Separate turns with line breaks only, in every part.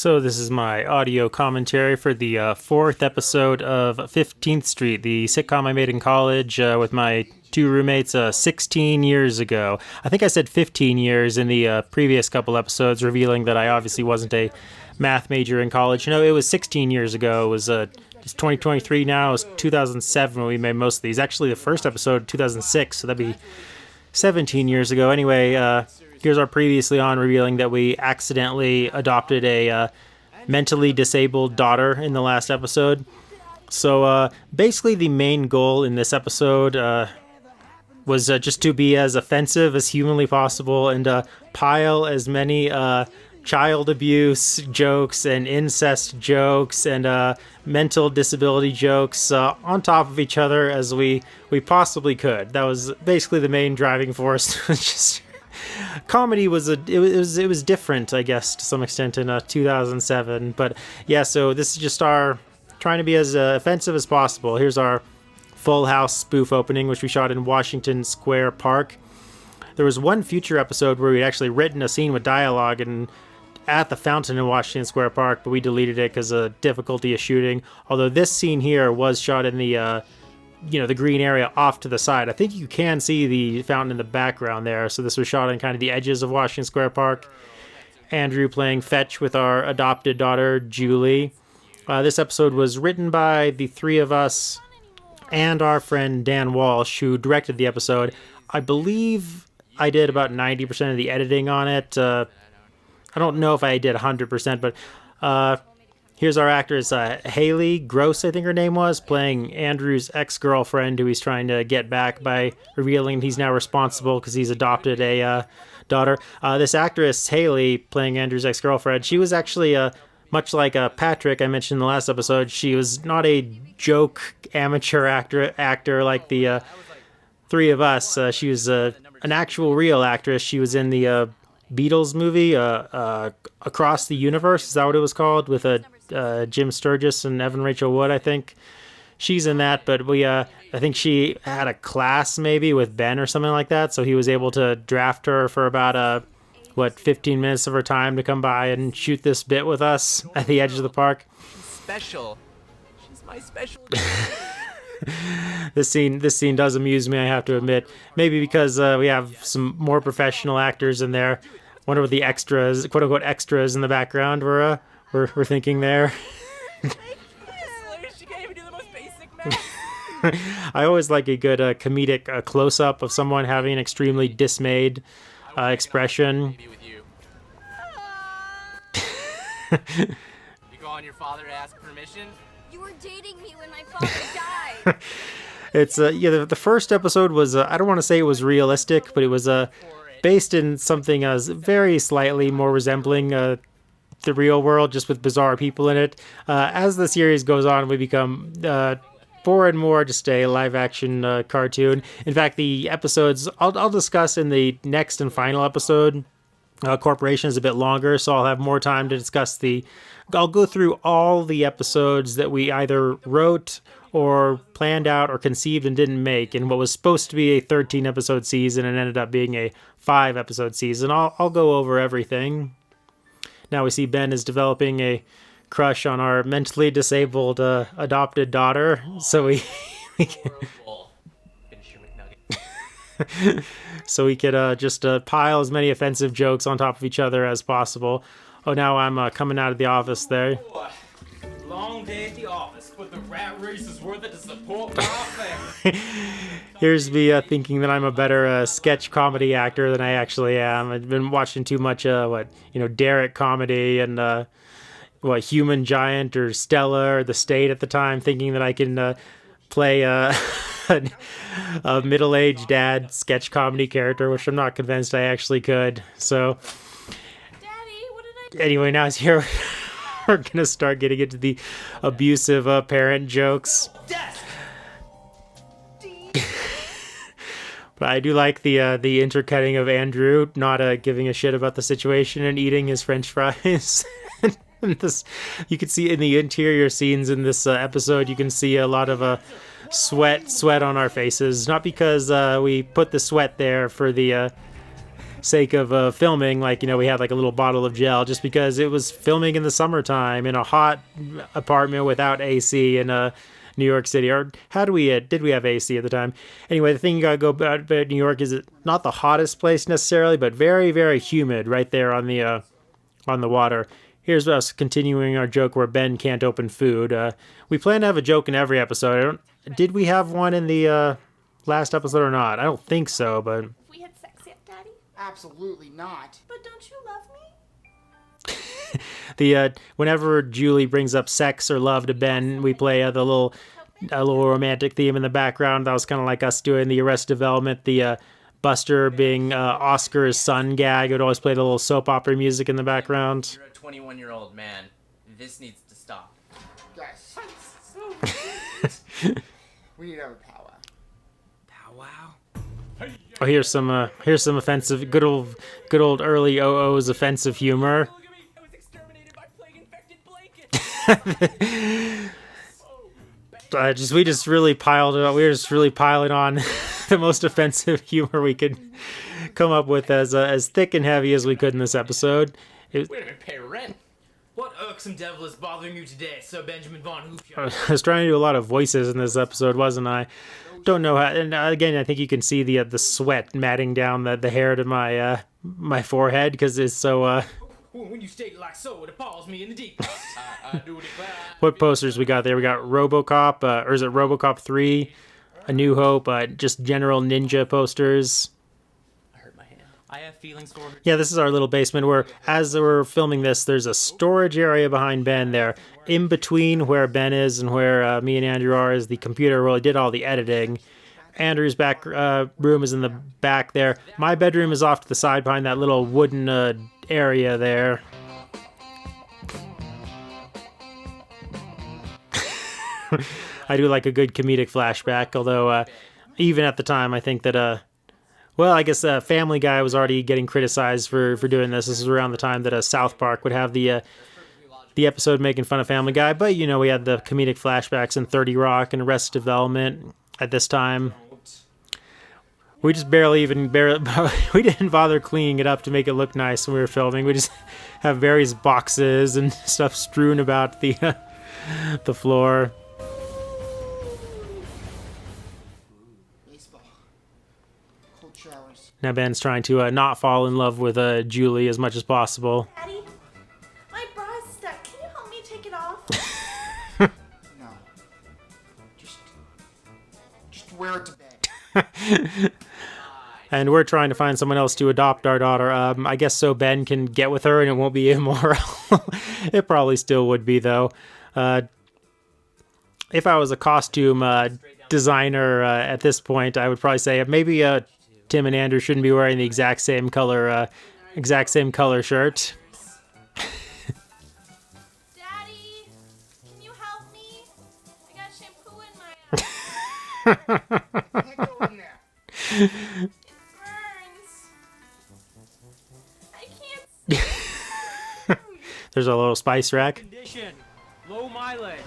So this is my audio commentary for the fourth episode of 15th Street, the sitcom I made in college with my two roommates 16 years ago. I think I said 15 years in the previous couple episodes, revealing that I obviously wasn't a math major in college. It was 16 years ago. It was it's 2023 now. It was 2007 when we made most of these. Actually, the first episode, 2006, so that'd be 17 years ago. Anyway, here's our previously on revealing that we accidentally adopted a mentally disabled daughter in the last episode. So basically the main goal in this episode was just to be as offensive as humanly possible and pile as many child abuse jokes and incest jokes and mental disability jokes on top of each other as we possibly could. That was basically the main driving force. Just comedy was it was different, I guess, to some extent in 2007. But yeah, so this is just our trying to be as offensive as possible. Here's our Full House spoof opening, which we shot in Washington Square Park. There was one future episode where we'd actually written a scene with dialogue and at the fountain in Washington Square Park, but we deleted it because of difficulty of shooting. Although this scene here was shot in the the green area off to the side. I think you can see the fountain in the background there. So this was shot on kind of the edges of Washington Square Park. Andrew playing fetch with our adopted daughter, Julie. This episode was written by the three of us and our friend Dan Walsh, who directed the episode. I believe I did about 90% of the editing on it. I don't know if I did 100%, but here's our actress, Haley Gross, I think her name was, playing Andrew's ex-girlfriend, who he's trying to get back by revealing he's now responsible because he's adopted a daughter. This actress, Haley, playing Andrew's ex-girlfriend, she was actually much like Patrick I mentioned in the last episode. She was not a joke amateur actor like the three of us. She was an actual real actress. She was in the Beatles movie, Across the Universe, is that what it was called, with Jim Sturgis and Evan Rachel Wood, I think. She's in that, but I think she had a class maybe with Ben or something like that, so he was able to draft her for about 15 minutes of her time to come by and shoot this bit with us at the edge of the park.
Special. She's my special.
This scene does amuse me, I have to admit. Maybe because we have some more professional actors in there. Wonder what the extras, quote unquote extras in the background we're thinking there.
She can't even do the most basic math.
I always like a good comedic close up of someone having an extremely dismayed expression.
You go on your father to ask permission?
You were dating me when my father died.
It's the first episode was I don't want to say it was realistic, but it was based in something very slightly more resembling the real world, just with bizarre people in it. As the series goes on, we become more and more just a live action cartoon. In fact, the episodes I'll discuss in the next and final episode. Corporation is a bit longer, so I'll have more time to discuss I'll go through all the episodes that we either wrote or planned out or conceived and didn't make, and what was supposed to be a 13 episode season and ended up being a 5 episode season. I'll go over everything. Now we see Ben is developing a crush on our mentally disabled adopted daughter, so we so we could just pile as many offensive jokes on top of each other as possible. Oh, now I'm coming out of the office there.
Long day at the office, but the rat race is worth it to support my family.
Here's me thinking that I'm a better sketch comedy actor than I actually am. I've been watching too much Derek comedy and Human Giant or Stella or The State at the time, thinking that I can play a middle-aged dad sketch comedy character, which I'm not convinced I actually could. So
Daddy, what did I do?
anyway, now it's here. We're gonna start getting into the abusive parent jokes. But I do like the intercutting of Andrew not giving a shit about the situation and eating his French fries. You can see in the interior scenes in this episode, you can see a lot of sweat on our faces. Not because we put the sweat there for the sake of filming, like, we had like a little bottle of gel just because it was filming in the summertime in a hot apartment without AC in New York City. Or did we have AC at the time? Anyway, the thing you gotta go about New York is it's not the hottest place necessarily, but very, very humid right there on the water. Here's us continuing our joke where Ben can't open food. We plan to have a joke in every episode. Did we have one in the last episode or not? I don't think so, but
We had sex yet, Daddy?
Absolutely not.
But don't you love me?
whenever Julie brings up sex or love to Ben, we play a little romantic theme in the background. That was kind of like us doing the Arrested Development, the Buster being Oscar's son gag. It would always play the little soap opera music in the background.
You're a 21-year-old man. This needs to stop.
Guys, we need to have a powwow.
Powwow?
Oh, here's some offensive, good old early OO's offensive humor.
Look at me! I was exterminated by plague-infected blankets!
We just really piled it on. We were just really piling on the most offensive humor we could come up with, as thick and heavy as we could in this episode.
Wait a minute, pay rent? What irksome devil is bothering you today, Sir Benjamin Von Hoopio?
I was trying to do a lot of voices in this episode, wasn't I? Don't know how. And again, I think you can see the sweat matting down the hair to my my forehead because it's so.
When you state it like so, it appalls me in the deep. I do declare.
What posters we got there? We got RoboCop, or is it RoboCop 3? A New Hope, just general ninja posters.
I hurt my hand. I have feelings for her.
Yeah, this is our little basement where, as we're filming this, there's a storage area behind Ben there. In between where Ben is and where me and Andrew are is the computer where I did all the editing. Andrew's back room is in the back there. My bedroom is off to the side behind that little wooden area there. I do like a good comedic flashback, although even at the time I think that well, I guess Family Guy was already getting criticized for doing this. This is around the time that South Park would have the episode making fun of Family Guy. But, we had the comedic flashbacks in 30 Rock and Arrested Development at this time. We just we didn't bother cleaning it up to make it look nice when we were filming. We just have various boxes and stuff strewn about the floor.
Baseball. Cold showers.
Now Ben's trying to not fall in love with Julie as much as possible.
Daddy, my bra is stuck. Can you help me take it off?
No. Just wear it to bed.
And we're trying to find someone else to adopt our daughter. I guess so Ben can get with her and it won't be immoral. It probably still would be, though. If I was a costume designer at this point, I would probably say maybe Tim and Andrew shouldn't be wearing the exact same color shirt.
Daddy, can you help me? I got shampoo in my eye.
Can't go in there.
It burns. I can't see.
There's a little spice rack.
Condition. Low mileage.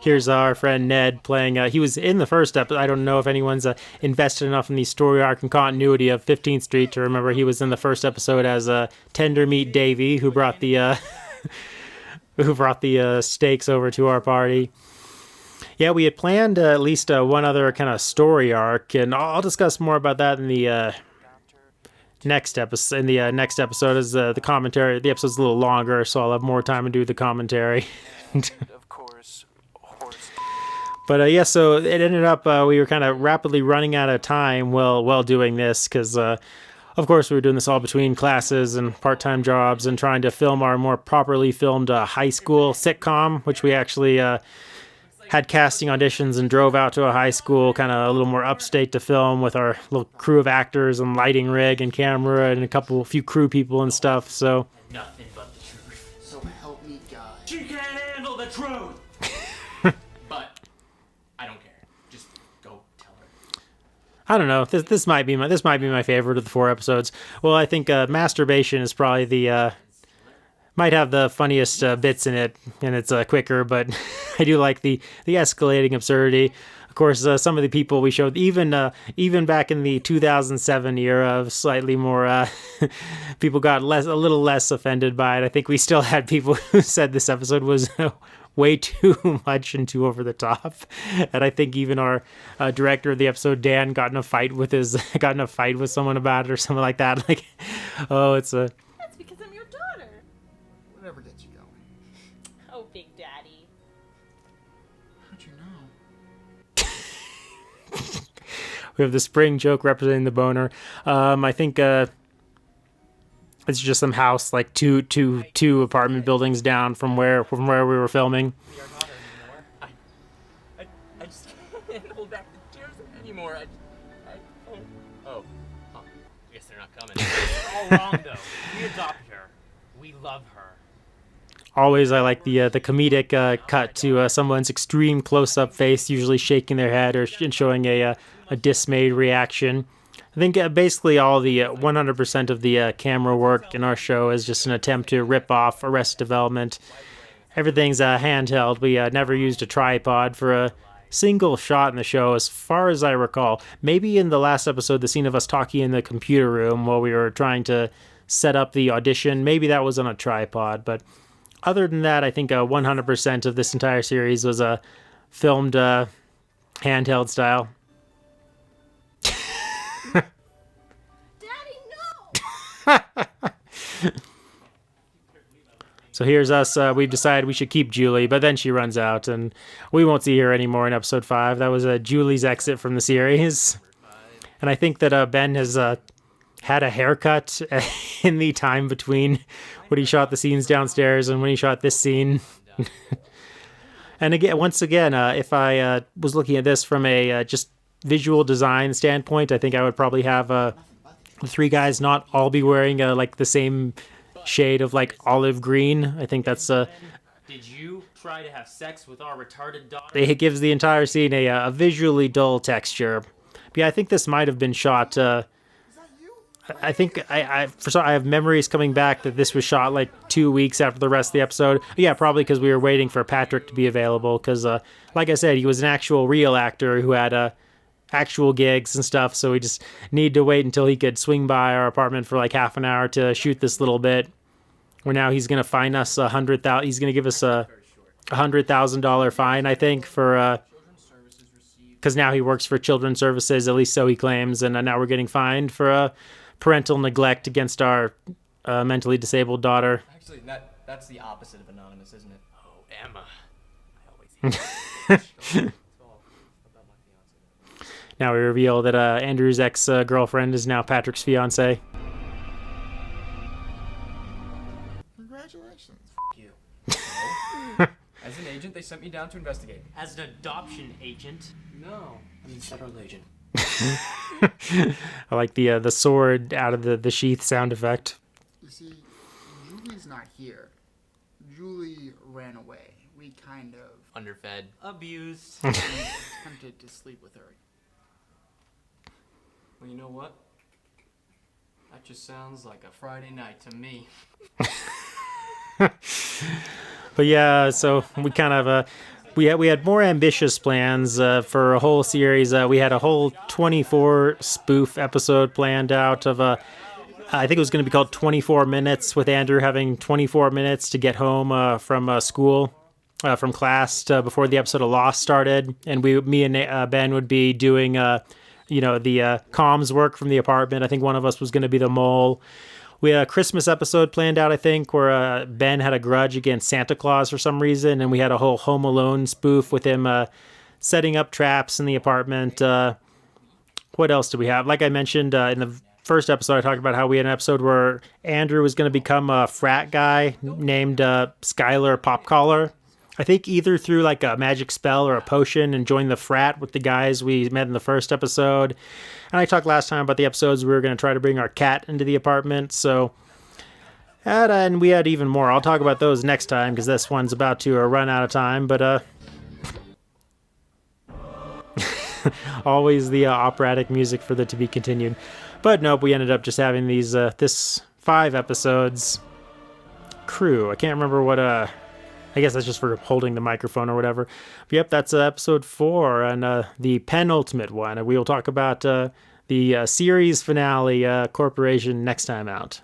Here's our friend Ned playing. He was in the first episode. I don't know if anyone's invested enough in the story arc and continuity of 15th Street to remember he was in the first episode as Tender Meat Davy, who brought the steaks over to our party. Yeah, we had planned at least one other kind of story arc, and I'll discuss more about that in the next episode. In the next episode, as the commentary. The episode's a little longer, so I'll have more time to do the commentary.
Of course, horse.
But yeah, so it ended up we were kind of rapidly running out of time while doing this because, of course, we were doing this all between classes and part-time jobs and trying to film our more properly filmed high school sitcom, which we actually had casting auditions and drove out to a high school kind of a little more upstate to film with our little crew of actors and lighting rig and camera and a few crew people and stuff. So
Nothing but the truth.
So help me God.
She can't handle the truth. But I don't care. Just go tell her.
I don't know. This might be my favorite of the 4 episodes. Well, I think masturbation is probably the might have the funniest bits in it, and it's quicker. But I do like the escalating absurdity. Of course, some of the people we showed, even back in the 2007 era, of slightly more people got a little less offended by it. I think we still had people who said this episode was way too much and too over the top, and I think even our director of the episode, Dan, got in a fight with someone about it or something like that. Like, oh, it's a.
That's because I'm your daughter.
Whatever gets you going.
Oh, Big Daddy.
How'd you know?
We have the spring joke representing the boner. I think it's just some house like two apartment buildings down from where we were filming.
We are not anymore. I just can't hold back the tears anymore. Oh. Huh. I guess they're not coming. All wrong, though. We adopted her. We love her.
Always, I like the comedic cut to someone's extreme close-up face, usually shaking their head or showing a dismayed reaction. I think basically all the 100% of the camera work in our show is just an attempt to rip off Arrested Development. Everything's handheld. We never used a tripod for a single shot in the show, as far as I recall. Maybe in the last episode, the scene of us talking in the computer room while we were trying to set up the audition, maybe that was on a tripod. But other than that, I think 100% of this entire series was filmed handheld style.
Daddy, no!
So here's us. We've decided we should keep Julie, but then she runs out, and we won't see her anymore in episode 5. That was Julie's exit from the series. And I think that Ben has had a haircut in the time between when he shot the scenes downstairs and when he shot this scene. And again, once again, if I was looking at this from a just visual design standpoint, I think I would probably have the three guys not all be wearing like the same shade of like olive green. I think that's
Did you try to have sex with our retarded daughter?
it gives the entire scene a visually dull texture. But yeah, I think this might have been shot. I think I have memories coming back that this was shot like 2 weeks after the rest of the episode. Yeah, probably because we were waiting for Patrick to be available. Because like I said, he was an actual real actor who had actual gigs and stuff. So we just need to wait until he could swing by our apartment for like half an hour to shoot this little bit. Where now he's gonna fine us $100,000. He's gonna give us a $100,000 fine, I think, for because now he works for Children's Services. At least so he claims, and now we're getting fined for parental neglect against our mentally disabled daughter.
Actually, that's the opposite of anonymous, isn't it? Oh, Emma. I always hate
Now we reveal that Andrew's ex-girlfriend is now Patrick's fiance.
Congratulations.
you. As an agent, they sent me down to investigate. As an adoption agent? No, I'm a federal agent.
I like the sword out of the sheath sound effect.
You see, Julie's not here. Julie ran away. We kind of
Underfed. Abused.
attempted to sleep with her.
Well, you know what? That just sounds like a Friday night to me.
But yeah, so we kind of we had more ambitious plans for a whole series. We had a whole 24 spoof episode planned out of I think it was going to be called 24 Minutes, with Andrew having 24 minutes to get home from school, from class before the episode of Lost started, and me and Ben would be doing the comms work from the apartment. I think one of us was going to be the mole. We had a Christmas episode planned out, I think, where Ben had a grudge against Santa Claus for some reason, and we had a whole Home Alone spoof with him setting up traps in the apartment. What else do we have? Like I mentioned in the first episode, I talked about how we had an episode where Andrew was going to become a frat guy named Skylar Popcollar. I think either through like a magic spell or a potion, and join the frat with the guys we met in the first episode. And I talked last time about the episodes we were going to try to bring our cat into the apartment. So, and we had even more. I'll talk about those next time because this one's about to run out of time. But always the operatic music for the to be continued. But nope, we ended up just having these this 5 episodes crew. I can't remember what I guess that's just for holding the microphone or whatever. But yep, that's episode 4 and the penultimate one. And we will talk about the series finale, Corporation, next time out.